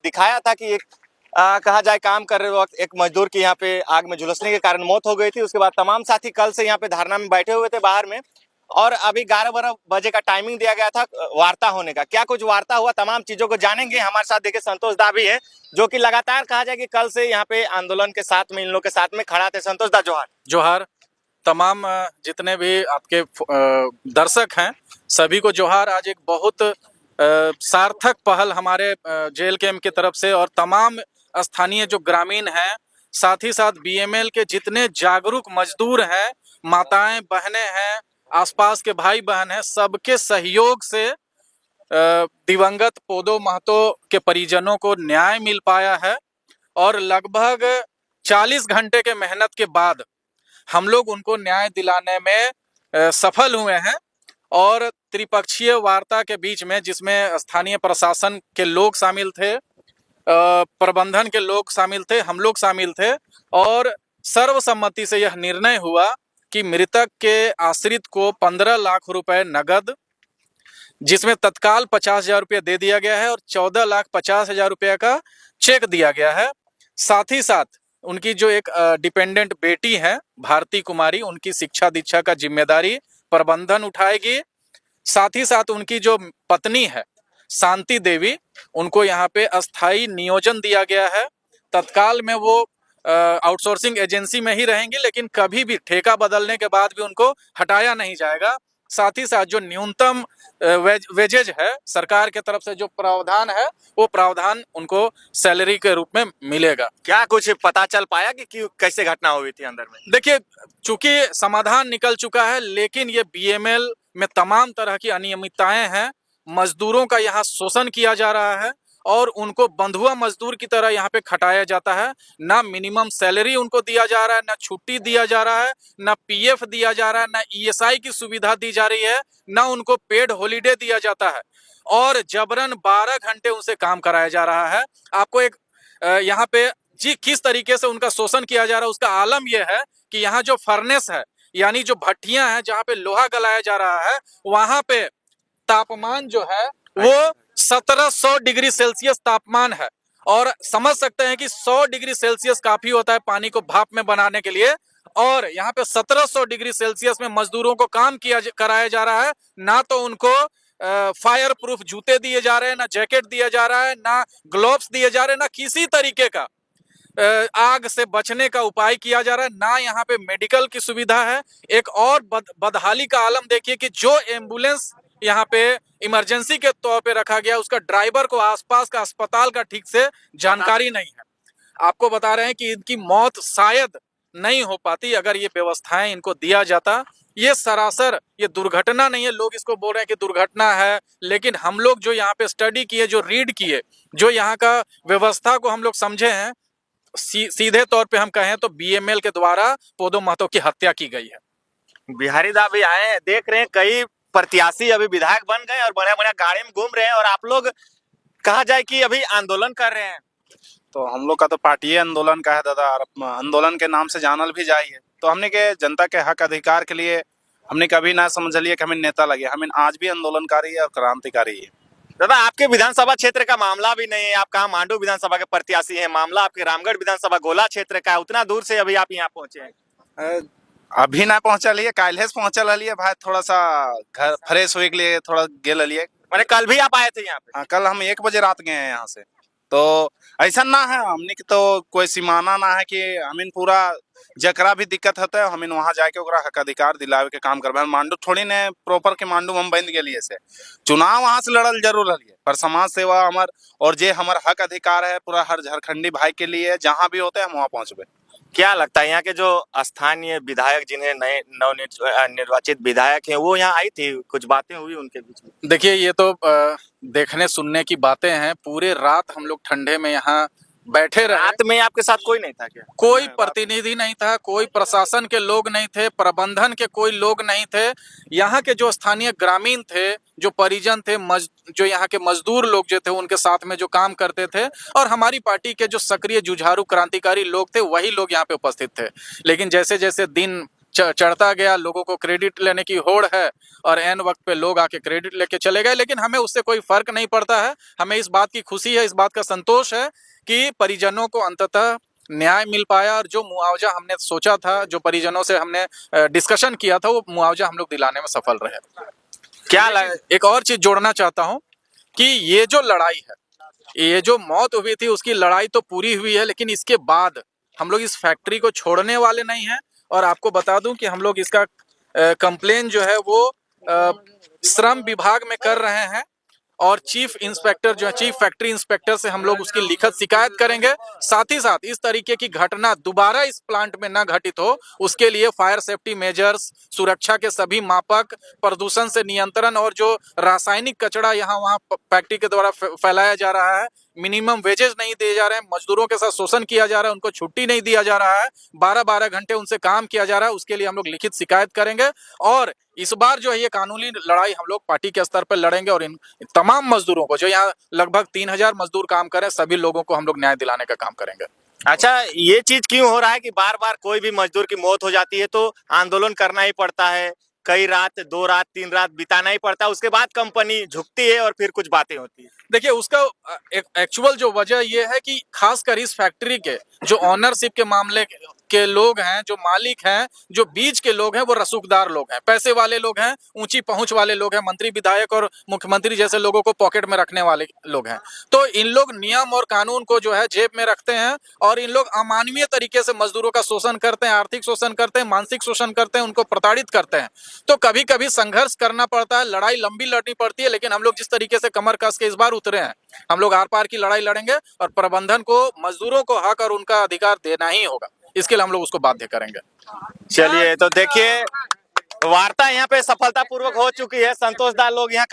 दिखाया था कि एक कहा जाए काम कर रहे वक्त एक मजदूर की यहाँ पे आग में झुलसने के कारण मौत हो गई थी। उसके बाद तमाम साथी कल से यहाँ पे धरना में बैठे हुए थे बाहर में, और अभी 11-12 बजे का टाइमिंग दिया गया था वार्ता होने का। क्या कुछ वार्ता हुआ, तमाम चीजों को जानेंगे। हमारे साथ देखिए संतोष दा भी है, जो कि लगातार कहा जाए कि कल से यहाँ पे आंदोलन के साथ में इन लोग के साथ में खड़ा थे। संतोष दा, जोहार। जोहार। तमाम जितने भी आपके दर्शक हैं सभी को जोहार। आज एक बहुत सार्थक पहल हमारे जेल कैंप की तरफ से और तमाम स्थानीय जो ग्रामीण हैं, साथ ही साथ बीएमएल के जितने जागरूक मजदूर हैं, माताएं बहनें हैं, आसपास के भाई बहन हैं, सबके सहयोग से दिवंगत पोदो महतो के परिजनों को न्याय मिल पाया है। और लगभग 40 घंटे के मेहनत के बाद हम लोग उनको न्याय दिलाने में सफल हुए हैं। और त्रिपक्षीय वार्ता के बीच में, जिसमें स्थानीय प्रशासन के लोग शामिल थे, प्रबंधन के लोग शामिल थे, हम लोग शामिल थे, और सर्वसम्मति से यह निर्णय हुआ कि मृतक के आश्रित को 15 लाख रुपए नगद, जिसमें तत्काल 50,000 रुपये दे दिया गया है और 14,50,000 रुपये का चेक दिया गया है। साथ ही साथ उनकी जो एक डिपेंडेंट बेटी है भारती कुमारी, उनकी शिक्षा दीक्षा का जिम्मेदारी प्रबंधन उठाएगी। साथ ही साथ उनकी जो पत्नी है शांति देवी, उनको यहाँ पे अस्थाई नियोजन दिया गया है। तत्काल में वो आउटसोर्सिंग एजेंसी में ही रहेंगी, लेकिन कभी भी ठेका बदलने के बाद भी उनको हटाया नहीं जाएगा। साथ ही साथ जो न्यूनतम वेजेज है सरकार के तरफ से, जो प्रावधान है, वो प्रावधान उनको सैलरी के रूप में मिलेगा। क्या कुछ पता चल पाया कि कैसे घटना हुई थी अंदर में? देखिए, चूंकि समाधान निकल चुका है, लेकिन ये बीएमएल में तमाम तरह की अनियमितताएं हैं। मजदूरों का यहाँ शोषण किया जा रहा है और उनको बंधुआ मजदूर की तरह यहाँ पे खटाया जाता है। ना मिनिमम सैलरी उनको दिया जा रहा है, ना छुट्टी दिया जा रहा है, ना पीएफ दिया जा रहा है, ना ईएसआई की सुविधा दी जा रही है, ना उनको पेड हॉलीडे दिया जाता है, और जबरन 12 घंटे उनसे काम कराया जा रहा है। आपको एक यहाँ पे जी किस तरीके से उनका शोषण किया जा रहा है उसका आलम यह है कि यहाँ जो फर्नेस है, यानी जो भट्टियां हैं जहाँ पे लोहा गलाया जा रहा है, वहां पे तापमान जो है वो 1700 डिग्री सेल्सियस तापमान है। और समझ सकते हैं कि 100 डिग्री सेल्सियस काफी होता है पानी को भाप में बनाने के लिए, और यहाँ पे 1700 डिग्री सेल्सियस में मजदूरों को काम कराया जा रहा है। ना तो उनको फायर प्रूफ जूते दिए जा रहे हैं, ना जैकेट दिया जा रहा है, ना ग्लोव्स दिए जा रहे हैं, ना किसी तरीके का आग से बचने का उपाय किया जा रहा है, ना यहाँ पे मेडिकल की सुविधा है। एक और बदहाली का आलम देखिए कि जो एम्बुलेंस यहाँ पे इमरजेंसी के तौर पे रखा गया, उसका ड्राइवर को आसपास का अस्पताल का ठीक से जानकारी नहीं है। आपको बता रहे हैं कि इनकी मौत शायद नहीं हो पाती अगर ये व्यवस्थाएं इनको दिया जाता। ये सरासर ये दुर्घटना नहीं है। लोग इसको बोल रहे हैं कि दुर्घटना है, लेकिन हम लोग जो यहाँ पे स्टडी किए, जो रीड किए, जो यहाँ का व्यवस्था को हम लोग समझे हैं, सीधे तौर पे हम कहें तो बीएमएल के द्वारा पोदो महतो की हत्या की गई है। बिहारी दा भी आए हैं, देख रहे हैं कई प्रत्याशी अभी विधायक बन गए और बड़े बड़े गाड़ी में घूम रहे हैं, और आप लोग कहा जाए कि अभी आंदोलन कर रहे हैं। तो हम लोग का तो पार्टी आंदोलन का है दादा, आंदोलन के नाम से जानल भी जाइए। तो हमने के जनता के हक अधिकार के लिए हमने कभी ना समझ लिए कि हमें नेता लगे, हमें आज भी आंदोलनकारी है और क्रांतिकारी है। दादा, आपके विधानसभा क्षेत्र का मामला भी नहीं है, आप कहाँ मांडू विधानसभा के प्रत्याशी हैं, मामला आपके रामगढ़ विधानसभा गोला क्षेत्र का है। उतना दूर से अभी आप यहाँ पहुंचे हैं? अभी ना पहुंचल है, काल्हे से पहुंचल है भाई, थोड़ा सा घर फ्रेश हुए के लिए थोड़ा गेल लिए। मैंने कल भी आप आए थे यहाँ पे? हाँ, कल हम 1 बजे रात गए हैं यहाँ से। तो ऐसा ना है हमने की तो कोई सीमाना ना है कि हमें पूरा जकरा भी दिक्कत होता है हमें वहां जाके ओकरा हक अधिकार दिलावे के काम करबे। मांडू थोड़ी ने प्रॉपर के मांडू हम बंद गेलिए से चुनाव वहां से लड़ल जरूर है, पर समाज सेवा हमार और जे हमार हक अधिकार है पूरा हर झारखंडी भाई के लिए जहां भी होते हैं हम वहां पहुंचबे। क्या लगता है यहाँ के जो स्थानीय विधायक, जिन्हें नए नवनिर्वाचित विधायक हैं, वो यहाँ आई थी, कुछ बातें हुई उनके बीच में? देखिए, ये तो देखने सुनने की बातें हैं। पूरे रात हम लोग ठंडे में यहाँ बैठे रहे। रात में आपके साथ कोई नहीं था क्या? कोई प्रतिनिधि नहीं था, कोई प्रशासन के लोग नहीं थे, प्रबंधन के कोई लोग नहीं थे। यहाँ के जो स्थानीय ग्रामीण थे, जो परिजन थे, जो यहाँ के मजदूर लोग जो थे, उनके साथ में जो काम करते थे, और हमारी पार्टी के जो सक्रिय जुझारू क्रांतिकारी लोग थे, वही लोग यहाँ पे उपस्थित थे। लेकिन जैसे जैसे दिन चढ़ता गया, लोगों को क्रेडिट लेने की होड़ है और एन वक्त पे लोग आके क्रेडिट लेके चले गए, लेकिन हमें उससे कोई फर्क नहीं पड़ता है। हमें इस बात की खुशी है, इस बात का संतोष है कि परिजनों को अंततः न्याय मिल पाया और जो मुआवजा हमने सोचा था, जो परिजनों से हमने डिस्कशन किया था, वो मुआवजा हम लोग दिलाने में सफल रहे। क्या लगा? एक और चीज जोड़ना चाहता हूं कि ये जो लड़ाई है, ये जो मौत हुई थी उसकी लड़ाई तो पूरी हुई है, लेकिन इसके बाद हम लोग इस फैक्ट्री को छोड़ने वाले नहीं हैं। और आपको बता दूं कि हम लोग इसका कंप्लेन जो है वो श्रम विभाग में कर रहे हैं और चीफ इंस्पेक्टर जो है, चीफ फैक्ट्री इंस्पेक्टर से हम लोग उसकी लिखित शिकायत करेंगे। साथ ही साथ इस तरीके की घटना दोबारा इस प्लांट में न घटित हो, उसके लिए फायर सेफ्टी मेजर्स, सुरक्षा के सभी मापक, प्रदूषण से नियंत्रण और जो रासायनिक कचरा यहाँ वहाँ फैक्ट्री के द्वारा फैलाया जा रहा है, मिनिमम वेजेस नहीं दिए जा रहे हैं, मजदूरों के साथ शोषण किया जा रहा है, उनको छुट्टी नहीं दिया जा रहा है, 12-12 घंटे उनसे काम किया जा रहा है, उसके लिए हम लोग लिखित शिकायत करेंगे। और इस बार जो है ये कानूनी लड़ाई हम लोग पार्टी के स्तर पर लड़ेंगे और इन तमाम मजदूरों को, जो यहाँ लगभग 3000 मजदूर काम करें, सभी लोगों को हम लोग न्याय दिलाने का काम करेंगे। अच्छा, ये चीज क्यों हो रहा है कि बार बार कोई भी मजदूर की मौत हो जाती है तो आंदोलन करना ही पड़ता है, कई रात, 2 रात, 3 रात बिताना ही पड़ता है, उसके बाद कंपनी झुकती है और फिर कुछ बातें होती है? देखिए, उसका एक्चुअल जो वजह ये है कि खासकर इस फैक्ट्री के जो ऑनरशिप के मामले के लोग हैं, जो मालिक हैं, जो बीच के लोग हैं, वो रसूखदार लोग हैं, पैसे वाले लोग हैं, ऊंची पहुंच वाले लोग हैं, मंत्री विधायक और मुख्यमंत्री जैसे लोगों को पॉकेट में रखने वाले लोग हैं। तो इन लोग नियम और कानून को जो है जेब में रखते हैं और इन लोग अमानवीय तरीके से मजदूरों का शोषण करते हैं, आर्थिक शोषण करते हैं, मानसिक शोषण करते हैं, उनको प्रताड़ित करते हैं। तो कभी कभी संघर्ष करना पड़ता है, लड़ाई लंबी लड़नी पड़ती है, लेकिन हम लोग जिस तरीके से कमर कस के इस बार उतरे हैं, हम लोग आर पार की लड़ाई लड़ेंगे और प्रबंधन को, मजदूरों को हक और उनका अधिकार देना ही होगा। इसके लिए हम लोग उसको बाध्य करेंगे। चलिए, तो देखिए, वार्ता यहाँ पे सफलतापूर्वक हो चुकी है। संतोष दार लोग यहाँ